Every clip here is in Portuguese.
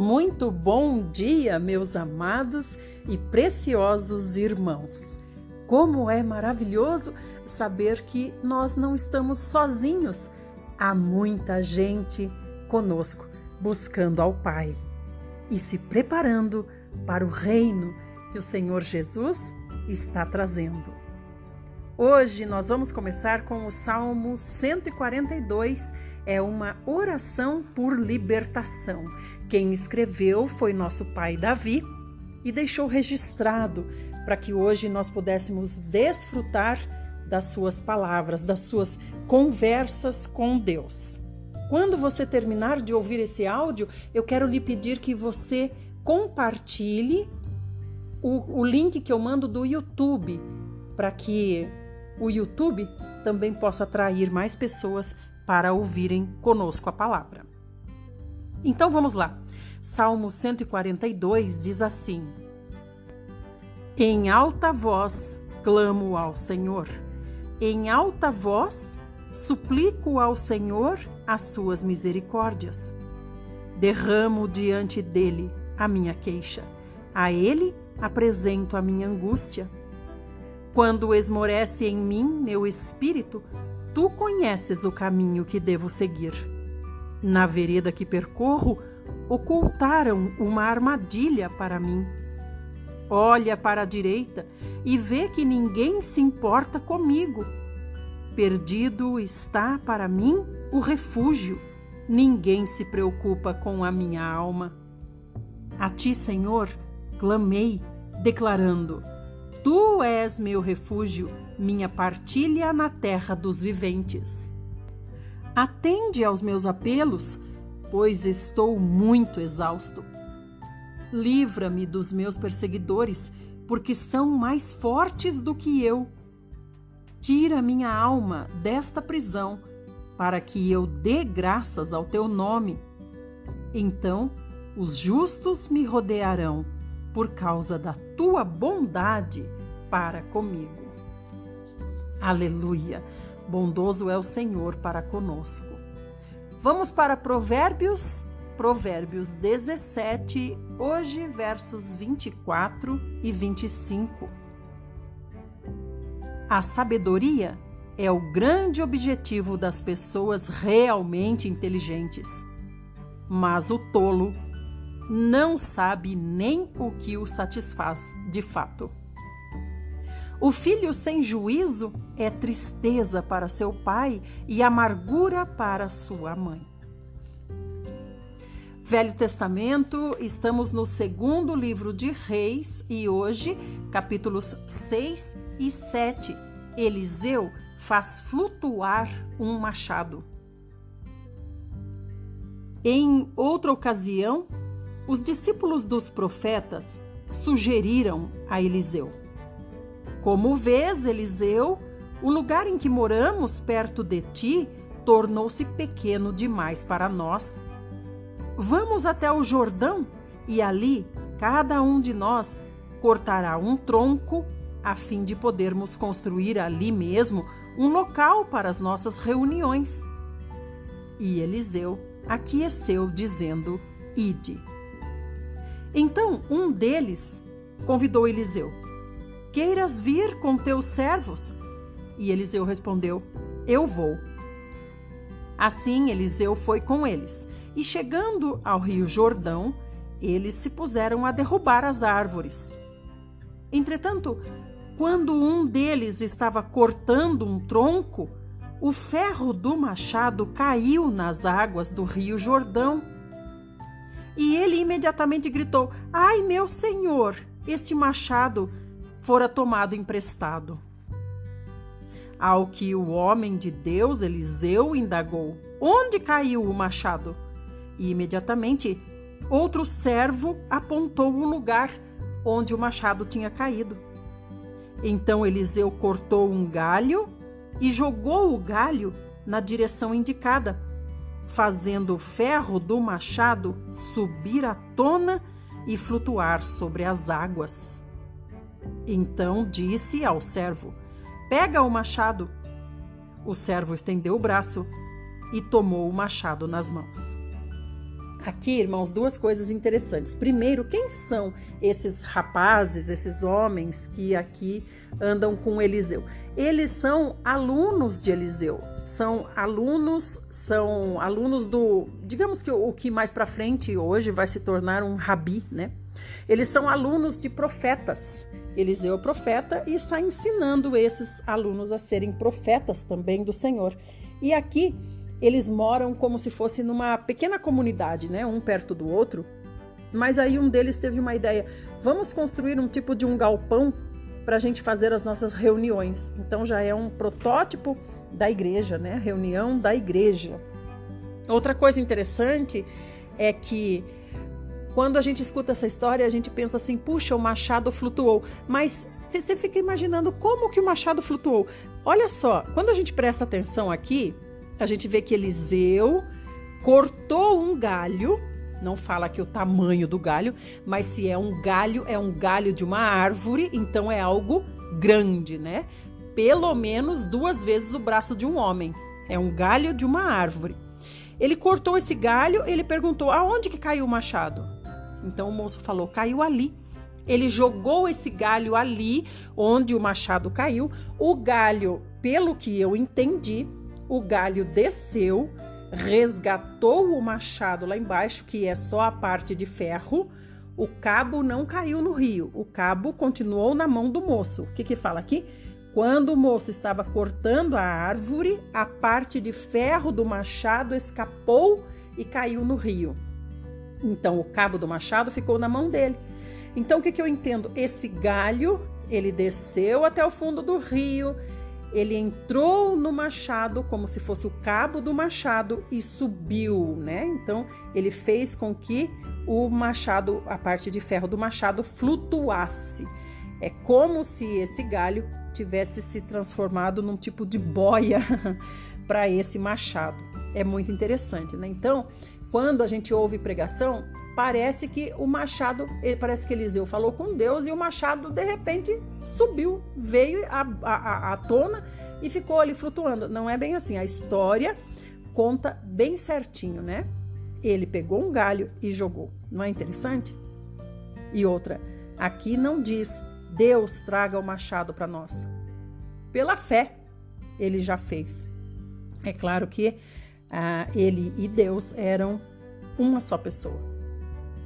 Muito bom dia, meus amados e preciosos irmãos. Como é maravilhoso saber que nós não estamos sozinhos. Há muita gente conosco, buscando ao Pai e se preparando para o reino que o Senhor Jesus está trazendo. Hoje nós vamos começar com o Salmo 142, é uma oração por libertação. Quem escreveu foi nosso pai Davi e deixou registrado para que hoje nós pudéssemos desfrutar das suas palavras, das suas conversas com Deus. Quando você terminar de ouvir esse áudio, eu quero lhe pedir que você compartilhe o link que eu mando do YouTube, para que o YouTube também possa atrair mais pessoas para ouvirem conosco a palavra. Então vamos lá. Salmo 142 diz assim: Em alta voz clamo ao Senhor, em alta voz suplico ao Senhor as suas misericórdias. Derramo diante dele a minha queixa, a ele apresento a minha angústia. Quando esmorece em mim meu espírito, tu conheces o caminho que devo seguir. Na vereda que percorro, ocultaram uma armadilha para mim. Olha para a direita e vê que ninguém se importa comigo. Perdido está para mim o refúgio. Ninguém se preocupa com a minha alma. A ti, Senhor, clamei, declarando: Tu és meu refúgio, minha partilha na terra dos viventes. Atende aos meus apelos, pois estou muito exausto. Livra-me dos meus perseguidores, porque são mais fortes do que eu. Tira minha alma desta prisão, para que eu dê graças ao teu nome. Então os justos me rodearão, por causa da tua bondade para comigo. Aleluia! Bondoso é o Senhor para conosco. Vamos para Provérbios 17, hoje versos 24 e 25. A sabedoria é o grande objetivo das pessoas realmente inteligentes, mas o tolo não sabe nem o que o satisfaz de fato. O filho sem juízo é tristeza para seu pai e amargura para sua mãe. Velho Testamento, estamos no segundo livro de Reis e hoje, capítulos 6 e 7, Eliseu faz flutuar um machado. Em outra ocasião, os discípulos dos profetas sugeriram a Eliseu: Como vês, Eliseu, o lugar em que moramos perto de ti tornou-se pequeno demais para nós. Vamos até o Jordão e ali cada um de nós cortará um tronco a fim de podermos construir ali mesmo um local para as nossas reuniões. E Eliseu aqueceu, dizendo: Ide. Então um deles convidou Eliseu: Queiras vir com teus servos? E Eliseu respondeu: Eu vou. Assim Eliseu foi com eles, e chegando ao rio Jordão, eles se puseram a derrubar as árvores. Entretanto, quando um deles estava cortando um tronco, o ferro do machado caiu nas águas do rio Jordão. E ele imediatamente gritou: Ai, meu senhor, este machado fora tomado emprestado. Ao que o homem de Deus, Eliseu, indagou: Onde caiu o machado? E imediatamente outro servo apontou o lugar onde o machado tinha caído. Então Eliseu cortou um galho e jogou o galho na direção indicada, fazendo o ferro do machado subir à tona e flutuar sobre as águas. Então disse ao servo: Pega o machado. O servo estendeu o braço e tomou o machado nas mãos. Aqui, irmãos, duas coisas interessantes. Primeiro, quem são esses rapazes, esses homens que aqui andam com Eliseu? Eles são alunos de Eliseu. São alunos do, digamos que o que mais para frente hoje vai se tornar um rabi, né? Eles são alunos de profetas. Eliseu é profeta e está ensinando esses alunos a serem profetas também do Senhor. E aqui eles moram como se fosse numa pequena comunidade, né? Um perto do outro. Mas aí um deles teve uma ideia: vamos construir um tipo de um galpão para a gente fazer as nossas reuniões. Então já é um protótipo da igreja, né? Reunião da igreja. Outra coisa interessante é que quando a gente escuta essa história, a gente pensa assim: puxa, o machado flutuou. Mas você fica imaginando como que o machado flutuou. Olha só, quando a gente presta atenção aqui, a gente vê que Eliseu cortou um galho. Não fala aqui o tamanho do galho, mas se é um galho de uma árvore, então é algo grande, né? Pelo menos 2 vezes o braço de um homem. É um galho de uma árvore. Ele cortou esse galho, ele perguntou: aonde que caiu o machado? Então o moço falou: caiu ali. Ele jogou esse galho ali, onde o machado caiu. O galho, pelo que eu entendi, o galho desceu, resgatou o machado lá embaixo, que é só a parte de ferro. O cabo não caiu no rio, o cabo continuou na mão do moço. O que fala aqui? Quando o moço estava cortando a árvore, a parte de ferro do machado escapou e caiu no rio. Então o cabo do machado ficou na mão dele. Então o que eu entendo? Esse galho, ele desceu até o fundo do rio, ele entrou no machado como se fosse o cabo do machado e subiu, né? Então ele fez com que o machado, a parte de ferro do machado, flutuasse. É como se esse galho tivesse se transformado num tipo de boia para esse machado. É muito interessante, né? Então, quando a gente ouve pregação, parece que o machado, parece que Eliseu falou com Deus e o machado de repente subiu, veio à tona e ficou ali flutuando. Não é bem assim, a história conta bem certinho, né? Ele pegou um galho e jogou. Não é interessante? E outra, aqui não diz: Deus traga o machado para nós. Pela fé, ele já fez. É claro que ele e Deus eram uma só pessoa,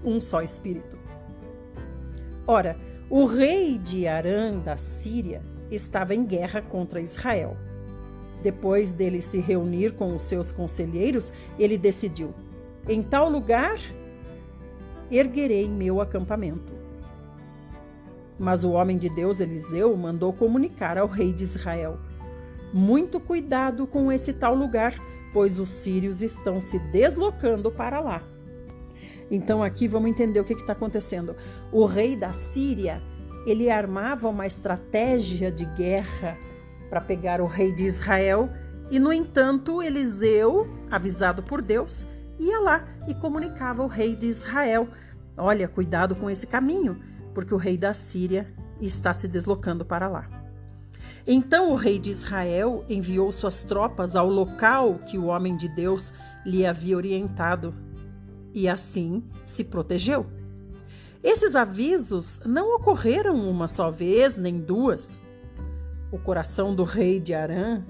um só espírito. Ora, o rei de Arã, da Síria, estava em guerra contra Israel. Depois dele se reunir com os seus conselheiros, ele decidiu: em tal lugar erguerei meu acampamento. Mas o homem de Deus, Eliseu, mandou comunicar ao rei de Israel: muito cuidado com esse tal lugar, pois os sírios estão se deslocando para lá. Então aqui vamos entender o que está acontecendo. O rei da Síria, ele armava uma estratégia de guerra para pegar o rei de Israel e, no entanto, Eliseu, avisado por Deus, ia lá e comunicava ao rei de Israel: olha, cuidado com esse caminho, porque o rei da Síria está se deslocando para lá. Então o rei de Israel enviou suas tropas ao local que o homem de Deus lhe havia orientado e assim se protegeu. Esses avisos não ocorreram uma só vez, nem duas. O coração do rei de Arã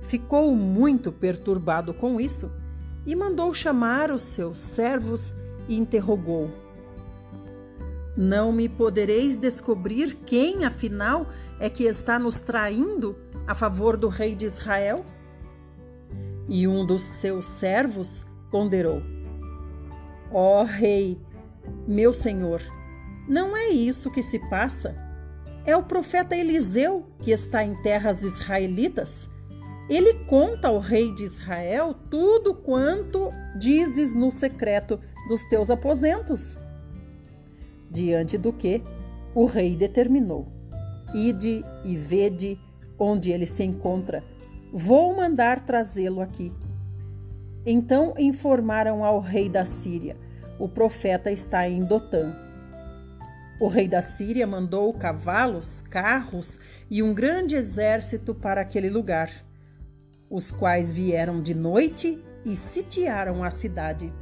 ficou muito perturbado com isso e mandou chamar os seus servos e interrogou: não me podereis descobrir quem, afinal, é que está nos traindo a favor do rei de Israel? E um dos seus servos ponderou: ó rei, meu senhor, não é isso que se passa? É o profeta Eliseu que está em terras israelitas. Ele conta ao rei de Israel tudo quanto dizes no secreto dos teus aposentos. Diante do que o rei determinou: ide e vede onde ele se encontra. Vou mandar trazê-lo aqui. Então informaram ao rei da Síria: o profeta está em Dotã. O rei da Síria mandou cavalos, carros e um grande exército para aquele lugar, os quais vieram de noite e sitiaram a cidade.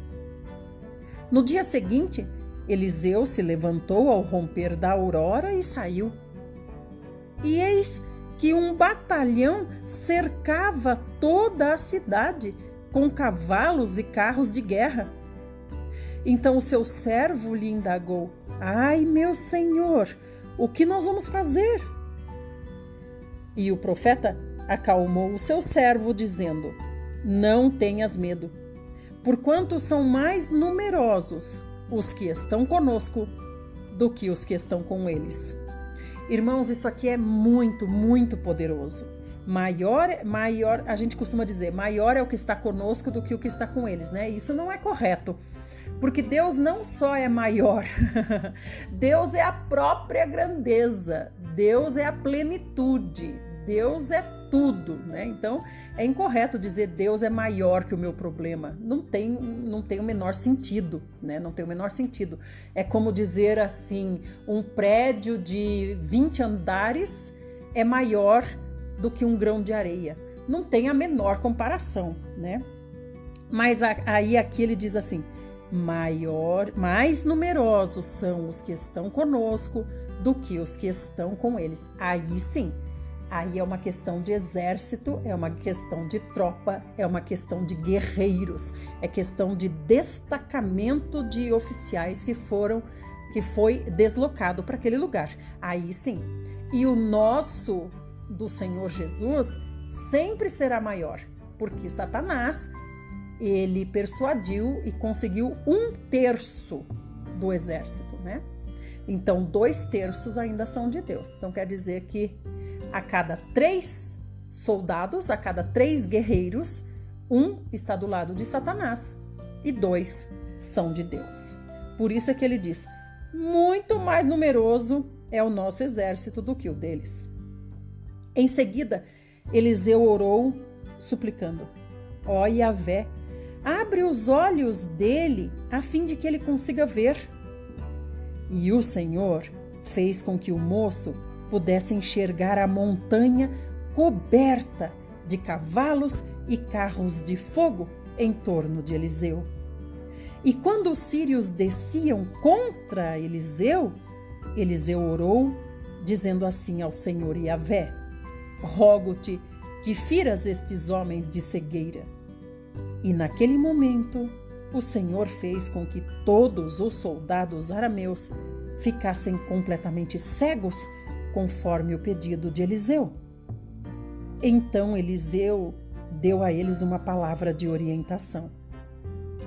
No dia seguinte, Eliseu se levantou ao romper da aurora e saiu. E eis que um batalhão cercava toda a cidade com cavalos e carros de guerra. Então o seu servo lhe indagou: ai, meu senhor, o que nós vamos fazer? E o profeta acalmou o seu servo, dizendo: não tenhas medo, porquanto são mais numerosos os que estão conosco do que os que estão com eles. Irmãos, isso aqui é muito, muito poderoso. Maior, a gente costuma dizer, maior é o que está conosco do que o que está com eles, né? Isso não é correto, porque Deus não só é maior, Deus é a própria grandeza, Deus é a plenitude, Deus é tudo, né? Então, é incorreto dizer Deus é maior que o meu problema. Não tem o menor sentido, né? Não tem o menor sentido. É como dizer assim, um prédio de 20 andares é maior do que um grão de areia. Não tem a menor comparação, né? Mas aí aqui ele diz assim: mais numerosos são os que estão conosco do que os que estão com eles. Aí sim, aí é uma questão de exército, é uma questão de tropa, é uma questão de guerreiros, é questão de destacamento de oficiais que foi deslocado para aquele lugar. Aí sim. E o nosso do Senhor Jesus sempre será maior, porque Satanás, ele persuadiu e conseguiu 1/3 do exército, né? Então 2/3 ainda são de Deus. Então quer dizer que a cada 3 soldados, a cada 3 guerreiros, 1 está do lado de Satanás e 2 são de Deus. Por isso é que ele diz: muito mais numeroso é o nosso exército do que o deles. Em seguida, Eliseu orou, suplicando: ó Yahvé, abre os olhos dele a fim de que ele consiga ver. E o Senhor fez com que o moço pudesse enxergar a montanha coberta de cavalos e carros de fogo em torno de Eliseu. E quando os sírios desciam contra Eliseu, Eliseu orou, dizendo assim ao Senhor Yahvé: rogo-te que firas estes homens de cegueira. E naquele momento, o Senhor fez com que todos os soldados arameus ficassem completamente cegos, conforme o pedido de Eliseu. Então Eliseu deu a eles uma palavra de orientação: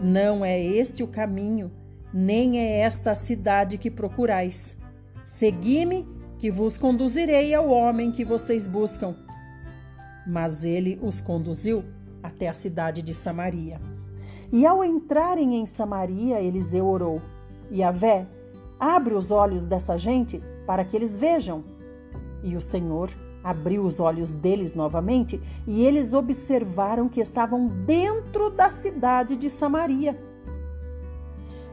não é este o caminho, nem é esta a cidade que procurais. Segui-me, que vos conduzirei ao homem que vocês buscam. Mas ele os conduziu até a cidade de Samaria. E ao entrarem em Samaria, Eliseu orou: Yahvé, abre os olhos dessa gente para que eles vejam. E o Senhor abriu os olhos deles novamente, e eles observaram que estavam dentro da cidade de Samaria.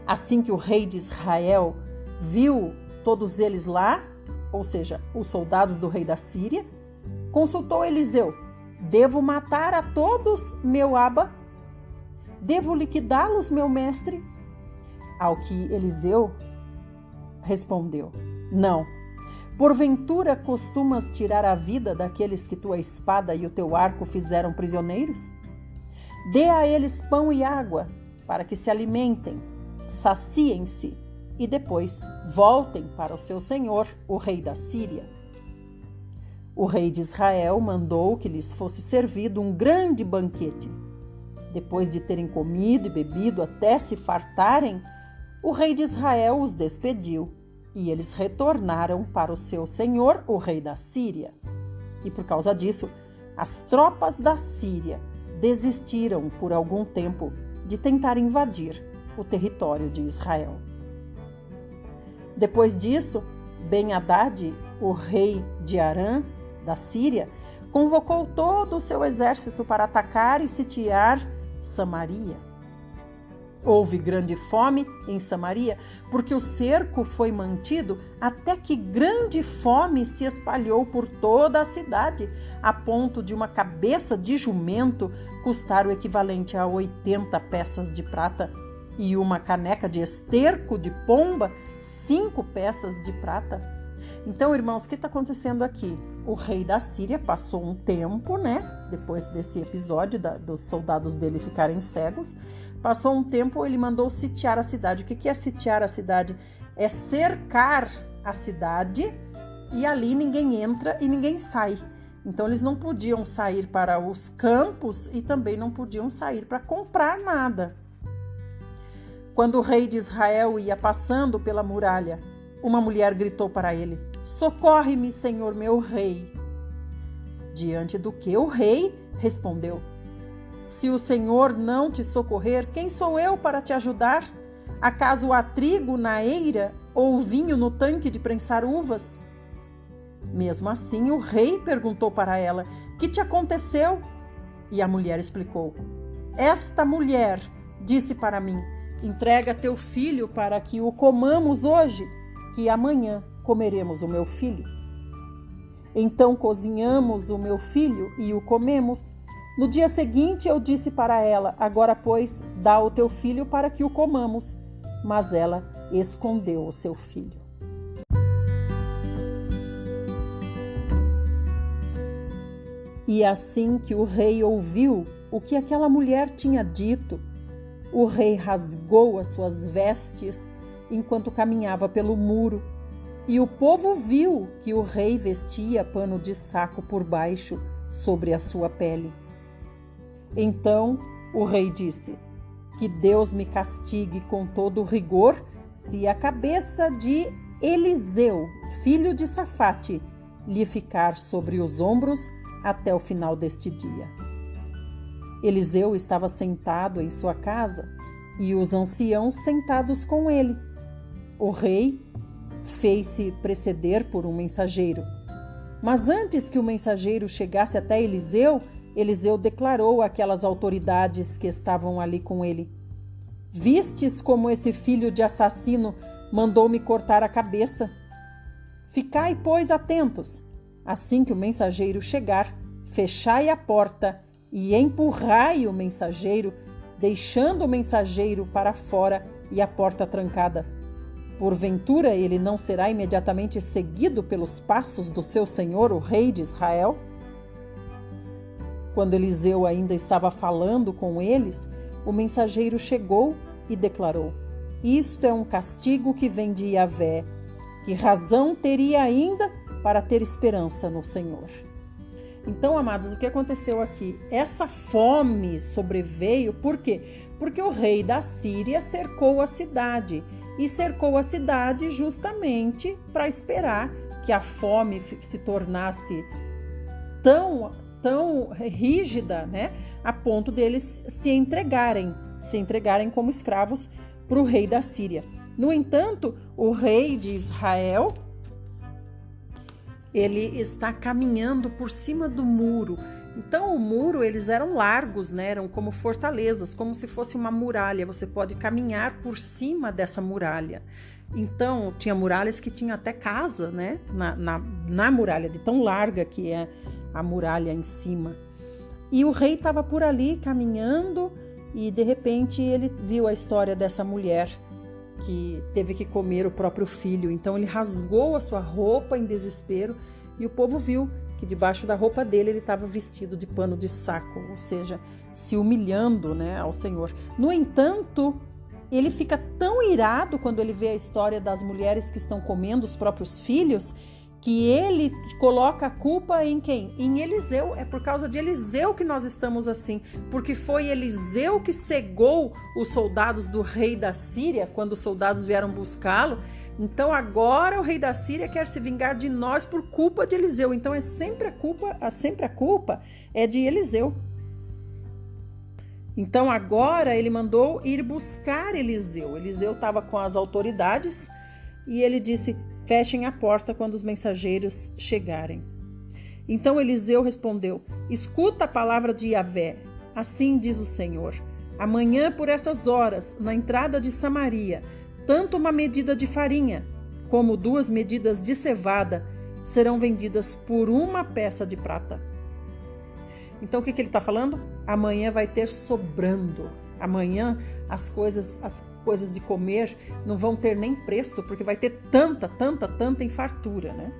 Assim que o rei de Israel viu todos eles lá, ou seja, os soldados do rei da Síria, consultou Eliseu: devo matar a todos, meu Aba? Devo liquidá-los, meu mestre? Ao que Eliseu respondeu: não. Porventura costumas tirar a vida daqueles que tua espada e o teu arco fizeram prisioneiros? Dê a eles pão e água, para que se alimentem, saciem-se e depois voltem para o seu senhor, o rei da Síria. O rei de Israel mandou que lhes fosse servido um grande banquete. Depois de terem comido e bebido até se fartarem, o rei de Israel os despediu. E eles retornaram para o seu senhor, o rei da Síria. E por causa disso, as tropas da Síria desistiram por algum tempo de tentar invadir o território de Israel. Depois disso, Ben-Hadad, o rei de Arã, da Síria, convocou todo o seu exército para atacar e sitiar Samaria. Houve grande fome em Samaria, porque o cerco foi mantido até que grande fome se espalhou por toda a cidade, a ponto de uma cabeça de jumento custar o equivalente a 80 peças de prata e uma caneca de esterco de pomba, 5 peças de prata. Então, irmãos, o que está acontecendo aqui? O rei da Síria passou um tempo, né? Depois desse episódio dos soldados dele ficarem cegos, passou um tempo, ele mandou sitiar a cidade. O que é sitiar a cidade? É cercar a cidade e ali ninguém entra e ninguém sai. Então, eles não podiam sair para os campos e também não podiam sair para comprar nada. Quando o rei de Israel ia passando pela muralha, uma mulher gritou para ele: "Socorre-me, Senhor meu rei." Diante do que o rei respondeu: "Se o Senhor não te socorrer, quem sou eu para te ajudar? Acaso há trigo na eira ou vinho no tanque de prensar uvas?" Mesmo assim, o rei perguntou para ela: "Que te aconteceu?" E a mulher explicou: "Esta mulher disse para mim: entrega teu filho para que o comamos hoje, que amanhã comeremos o meu filho." Então cozinhamos o meu filho e o comemos. No dia seguinte eu disse para ela: agora, pois, dá o teu filho para que o comamos. Mas ela escondeu o seu filho. E assim que o rei ouviu o que aquela mulher tinha dito, o rei rasgou as suas vestes enquanto caminhava pelo muro, e o povo viu que o rei vestia pano de saco por baixo sobre a sua pele. Então o rei disse: "Que Deus me castigue com todo rigor se a cabeça de Eliseu, filho de Safate, lhe ficar sobre os ombros até o final deste dia." Eliseu estava sentado em sua casa e os anciãos sentados com ele. O rei fez-se preceder por um mensageiro. Mas antes que o mensageiro chegasse até Eliseu, Eliseu declarou àquelas autoridades que estavam ali com ele: "Vistes como esse filho de assassino mandou-me cortar a cabeça? Ficai, pois, atentos. Assim que o mensageiro chegar, fechai a porta e empurrai o mensageiro, deixando o mensageiro para fora e a porta trancada. Porventura ele não será imediatamente seguido pelos passos do seu senhor, o rei de Israel?" Quando Eliseu ainda estava falando com eles, o mensageiro chegou e declarou: "Isto é um castigo que vem de Yahvé. Que razão teria ainda para ter esperança no Senhor?" Então, amados, o que aconteceu aqui? Essa fome sobreveio, por quê? Porque o rei da Síria cercou a cidade, e cercou a cidade justamente para esperar que a fome se tornasse tão rígida, né, a ponto deles se entregarem como escravos para o rei da Síria. No entanto, o rei de Israel, ele está caminhando por cima do muro. Então, o muro, eles eram largos, né? Eram como fortalezas, como se fosse uma muralha. Você pode caminhar por cima dessa muralha. Então, tinha muralhas que tinham até casa, né? Na muralha, de tão larga que é a muralha em cima. E o rei estava por ali caminhando e, de repente, ele viu a história dessa mulher que teve que comer o próprio filho. Então ele rasgou a sua roupa em desespero e o povo viu que debaixo da roupa dele ele estava vestido de pano de saco, ou seja, se humilhando, né, ao Senhor. No entanto, ele fica tão irado quando ele vê a história das mulheres que estão comendo os próprios filhos, que ele coloca a culpa em quem? Em Eliseu. É por causa de Eliseu que nós estamos assim, porque foi Eliseu que cegou os soldados do rei da Síria quando os soldados vieram buscá-lo. Então agora o rei da Síria quer se vingar de nós por culpa de Eliseu. Então sempre a culpa é de Eliseu. Então agora ele mandou ir buscar Eliseu. Eliseu estava com as autoridades e ele disse: "Fechem a porta quando os mensageiros chegarem." Então Eliseu respondeu: "Escuta a palavra de Yahvé. Assim diz o Senhor: amanhã por essas horas, na entrada de Samaria, tanto uma medida de farinha como 2 medidas de cevada serão vendidas por 1 peça de prata." Então o que ele está falando? Amanhã vai ter sobrando. Amanhã as coisas de comer não vão ter nem preço, porque vai ter tanta em fartura, né?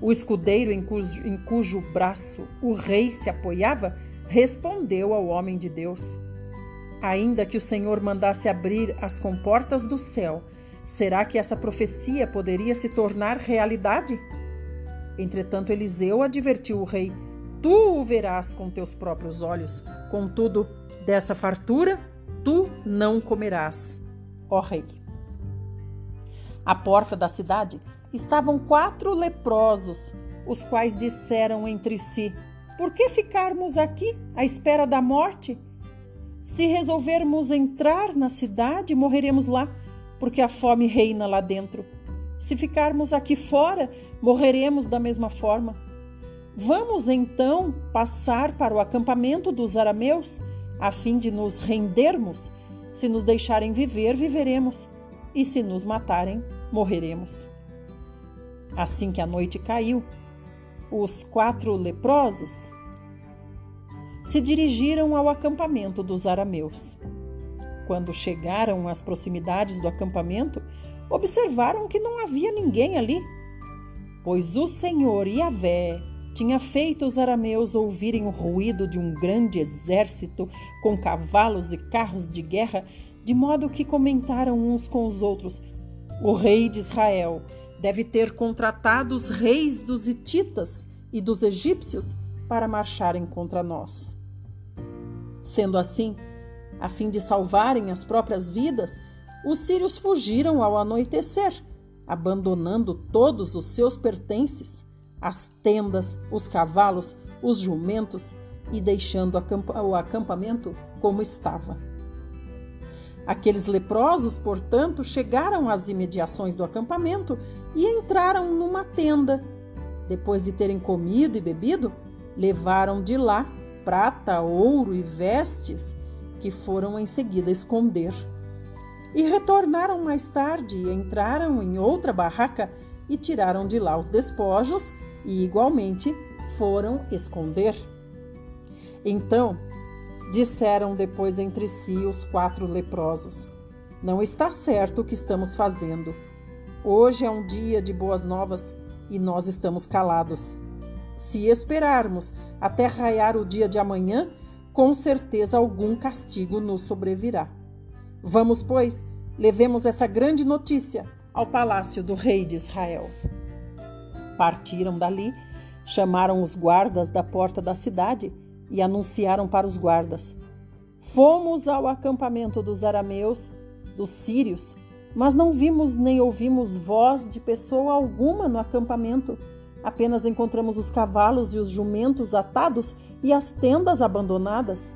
O escudeiro em cujo braço o rei se apoiava respondeu ao homem de Deus: ainda que o Senhor mandasse abrir as comportas do céu, será que essa profecia poderia se tornar realidade? Entretanto, Eliseu advertiu o rei: tu o verás com teus próprios olhos, contudo, dessa fartura tu não comerás, ó rei. À porta da cidade estavam 4 leprosos, os quais disseram entre si: por que ficarmos aqui à espera da morte? Se resolvermos entrar na cidade, morreremos lá, porque a fome reina lá dentro. Se ficarmos aqui fora, morreremos da mesma forma. Vamos então passar para o acampamento dos arameus, a fim de nos rendermos. Se nos deixarem viver, viveremos, e se nos matarem, morreremos. Assim que a noite caiu, os 4 leprosos se dirigiram ao acampamento dos arameus. Quando chegaram às proximidades do acampamento, observaram que não havia ninguém ali, pois o Senhor Yahvé tinha feito os arameus ouvirem o ruído de um grande exército com cavalos e carros de guerra, de modo que comentaram uns com os outros: o rei de Israel deve ter contratado os reis dos hititas e dos egípcios para marcharem contra nós. Sendo assim, a fim de salvarem as próprias vidas, os sírios fugiram ao anoitecer, abandonando todos os seus pertences, as tendas, os cavalos, os jumentos, e deixando o acampamento como estava. Aqueles leprosos, portanto, chegaram às imediações do acampamento e entraram numa tenda. Depois de terem comido e bebido, levaram de lá prata, ouro e vestes, que foram em seguida esconder. E retornaram mais tarde, entraram em outra barraca e tiraram de lá os despojos e, igualmente, foram esconder. Então, disseram depois entre si os 4 leprosos: não está certo o que estamos fazendo. Hoje é um dia de boas novas e nós estamos calados. Se esperarmos até raiar o dia de amanhã, com certeza algum castigo nos sobrevirá. Vamos, pois, levemos essa grande notícia ao palácio do rei de Israel. Partiram dali, chamaram os guardas da porta da cidade e anunciaram para os guardas: fomos ao acampamento dos arameus, dos sírios, mas não vimos nem ouvimos voz de pessoa alguma no acampamento. Apenas encontramos os cavalos e os jumentos atados e as tendas abandonadas.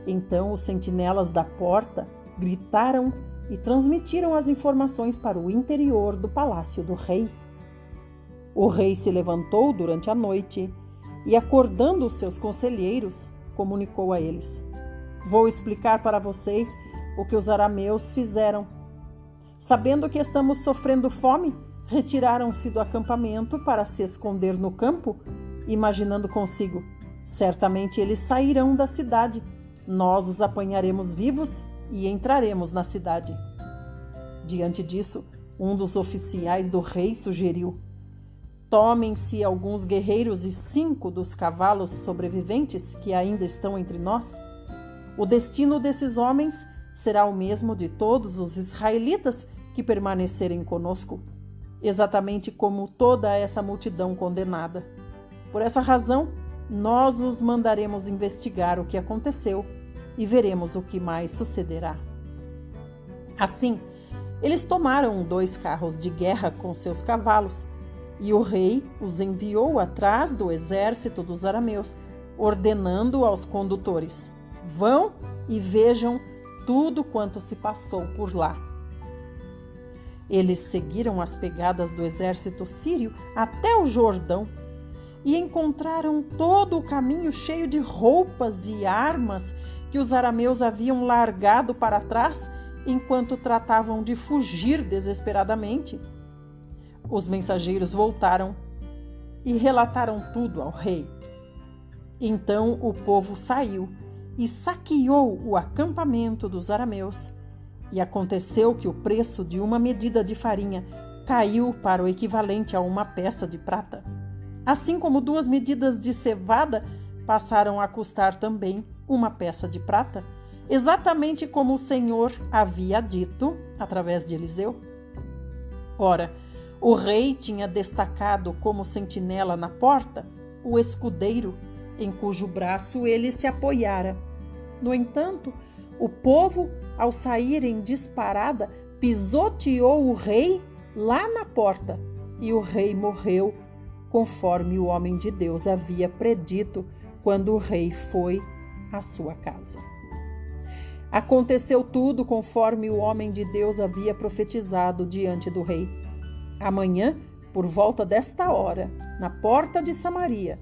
Então os sentinelas da porta gritaram e transmitiram as informações para o interior do palácio do rei. O rei se levantou durante a noite e, acordando os seus conselheiros, comunicou a eles: vou explicar para vocês o que os arameus fizeram. Sabendo que estamos sofrendo fome, retiraram-se do acampamento para se esconder no campo, imaginando consigo: certamente eles sairão da cidade, nós os apanharemos vivos e entraremos na cidade. Diante disso, um dos oficiais do rei sugeriu: tomem-se alguns guerreiros e 5 dos cavalos sobreviventes que ainda estão entre nós. O destino desses homens será o mesmo de todos os israelitas que permanecerem conosco, exatamente como toda essa multidão condenada. Por essa razão, nós os mandaremos investigar o que aconteceu e veremos o que mais sucederá. Assim, eles tomaram 2 carros de guerra com seus cavalos, e o rei os enviou atrás do exército dos arameus, ordenando aos condutores: vão e vejam tudo quanto se passou por lá. Eles seguiram as pegadas do exército sírio até o Jordão e encontraram todo o caminho cheio de roupas e armas que os arameus haviam largado para trás enquanto tratavam de fugir desesperadamente. Os mensageiros voltaram e relataram tudo ao rei. Então o povo saiu e saqueou o acampamento dos arameus. E aconteceu que o preço de uma medida de farinha caiu para o equivalente a uma peça de prata. Assim como 2 medidas de cevada passaram a custar também uma peça de prata, exatamente como o Senhor havia dito através de Eliseu. Ora, o rei tinha destacado como sentinela na porta o escudeiro, em cujo braço ele se apoiara. No entanto, o povo, ao sair em disparada, pisoteou o rei lá na porta, e o rei morreu, conforme o homem de Deus havia predito quando o rei foi à sua casa. Aconteceu tudo conforme o homem de Deus havia profetizado diante do rei. Amanhã, por volta desta hora, na porta de Samaria,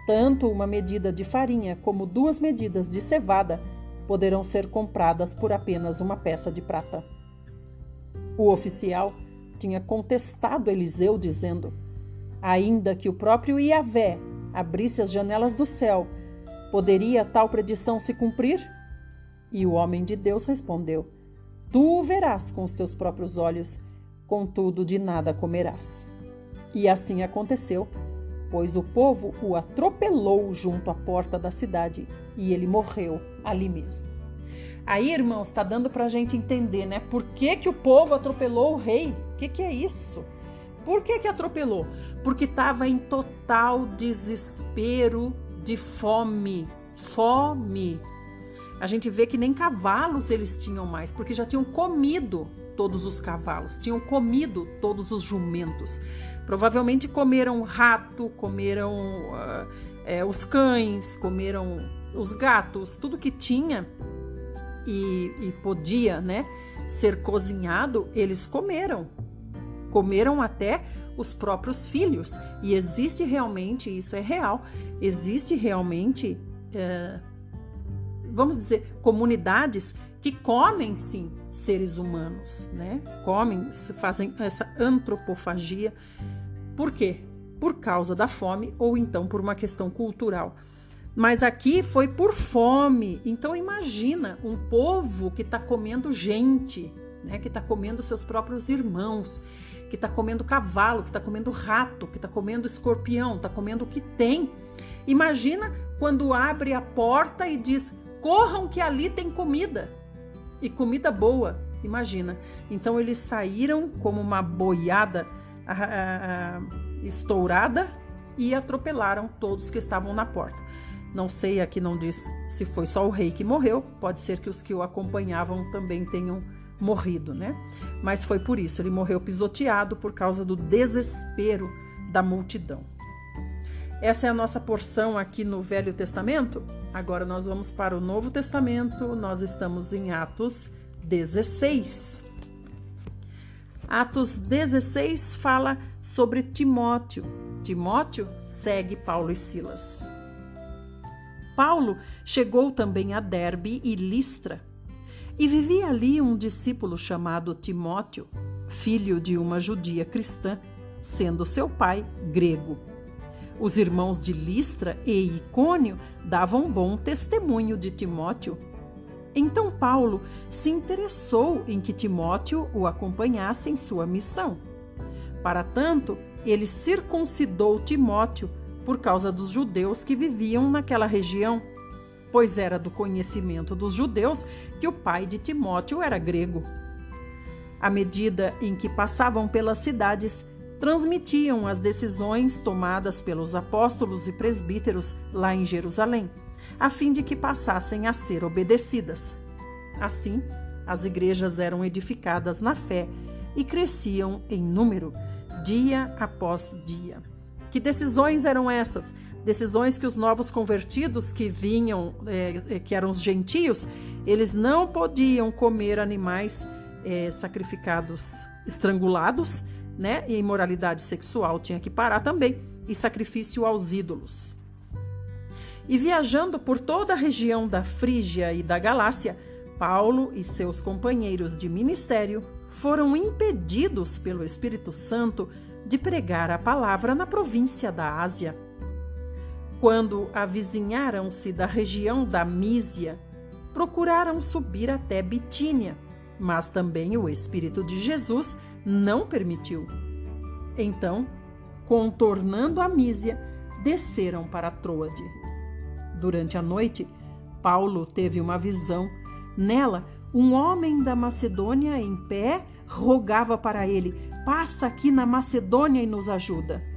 tanto uma medida de farinha como 2 medidas de cevada poderão ser compradas por apenas uma peça de prata. O oficial tinha contestado Eliseu, dizendo: ainda que o próprio Iavé abrisse as janelas do céu, poderia tal predição se cumprir? E o homem de Deus respondeu: tu o verás com os teus próprios olhos, contudo de nada comerás. E assim aconteceu, pois o povo o atropelou junto à porta da cidade e ele morreu ali mesmo. Aí, irmãos, está dando para a gente entender, né? Por que o povo atropelou o rei? O que é isso? Por que atropelou? Porque estava em total desespero de fome. Fome. A gente vê que nem cavalos eles tinham mais, porque já tinham comido todos os cavalos, tinham comido todos os jumentos. Provavelmente comeram rato, comeram os cães, comeram os gatos, tudo que tinha e podia, né, ser cozinhado, eles comeram. Comeram até os próprios filhos. E existe realmente, isso é real, existe realmente, vamos dizer, comunidades que comem, sim, seres humanos, né? Comem, fazem essa antropofagia. Por quê? Por causa da fome ou então por uma questão cultural. Mas aqui foi por fome. Então imagina um povo que está comendo gente, né? Que está comendo seus próprios irmãos, que está comendo cavalo, que está comendo rato, que está comendo escorpião, está comendo o que tem. Imagina quando abre a porta e diz: corram que ali tem comida. E comida boa, imagina. Então eles saíram como uma boiada estourada e atropelaram todos que estavam na porta. Não sei, aqui não diz se foi só o rei que morreu, pode ser que os que o acompanhavam também tenham morrido, né? Mas foi por isso, ele morreu pisoteado por causa do desespero da multidão. Essa é a nossa porção aqui no Velho Testamento. Agora nós vamos para o Novo Testamento, nós estamos em Atos 16. Atos 16 fala sobre Timóteo. Timóteo segue Paulo e Silas. Paulo chegou também a Derbe e Listra, e vivia ali um discípulo chamado Timóteo, filho de uma judia cristã, sendo seu pai grego. Os irmãos de Listra e Icônio davam bom testemunho de Timóteo. Então Paulo se interessou em que Timóteo o acompanhasse em sua missão. Para tanto, ele circuncidou Timóteo por causa dos judeus que viviam naquela região, pois era do conhecimento dos judeus que o pai de Timóteo era grego. À medida em que passavam pelas cidades, transmitiam as decisões tomadas pelos apóstolos e presbíteros lá em Jerusalém, a fim de que passassem a ser obedecidas. Assim, as igrejas eram edificadas na fé e cresciam em número, dia após dia. Que decisões eram essas? Decisões que os novos convertidos que vinham, que eram os gentios, eles não podiam comer animais sacrificados, estrangulados, né? E imoralidade sexual tinha que parar também, e sacrifício aos ídolos. E viajando por toda a região da Frígia e da Galácia, Paulo e seus companheiros de ministério foram impedidos pelo Espírito Santo de pregar a palavra na província da Ásia. Quando avizinharam-se da região da Mísia, procuraram subir até Bitínia, mas também o Espírito de Jesus não permitiu. Então, contornando a Mísia, desceram para Troade. Durante a noite, Paulo teve uma visão. Nela, um homem da Macedônia em pé rogava para ele: passa aqui na Macedônia e nos ajuda.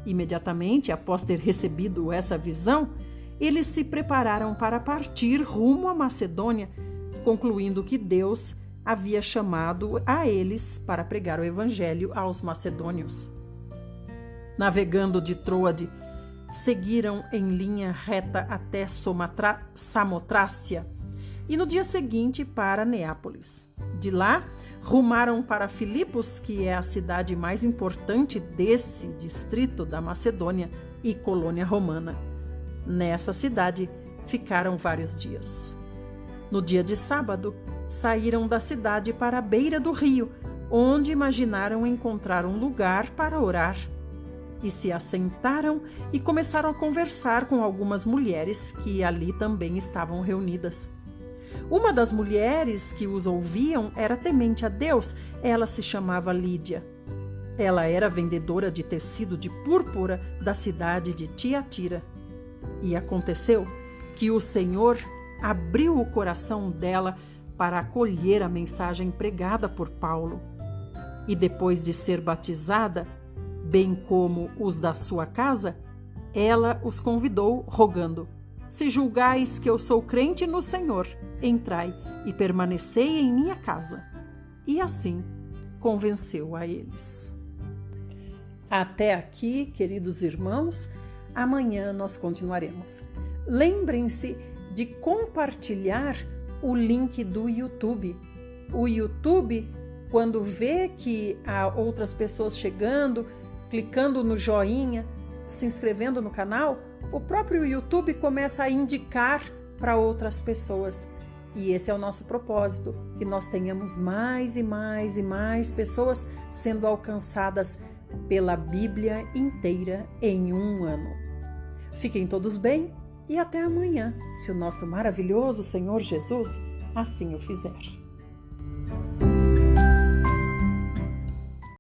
Imediatamente após ter recebido essa visão, eles se prepararam para partir rumo à Macedônia, concluindo que Deus havia chamado a eles para pregar o evangelho aos macedônios. Navegando de Troade, seguiram em linha reta até Samotrácia e no dia seguinte para Neápolis. De lá, rumaram para Filipos, que é a cidade mais importante desse distrito da Macedônia e colônia romana. Nessa cidade, ficaram vários dias. No dia de sábado, saíram da cidade para a beira do rio, onde imaginaram encontrar um lugar para orar. E se assentaram e começaram a conversar com algumas mulheres que ali também estavam reunidas. Uma das mulheres que os ouviam era temente a Deus. Ela se chamava Lídia. Ela era vendedora de tecido de púrpura da cidade de Tiatira. E aconteceu que o Senhor abriu o coração dela para acolher a mensagem pregada por Paulo. E depois de ser batizada, bem como os da sua casa, ela os convidou, rogando: se julgais que eu sou crente no Senhor, entrai e permanecei em minha casa. E assim convenceu a eles. Até aqui, queridos irmãos, amanhã nós continuaremos. Lembrem-se de compartilhar o link do YouTube. O YouTube, quando vê que há outras pessoas chegando, clicando no joinha, se inscrevendo no canal, o próprio YouTube começa a indicar para outras pessoas. E esse é o nosso propósito, que nós tenhamos mais e mais e mais pessoas sendo alcançadas pela Bíblia inteira em um ano. Fiquem todos bem e até amanhã, se o nosso maravilhoso Senhor Jesus assim o fizer.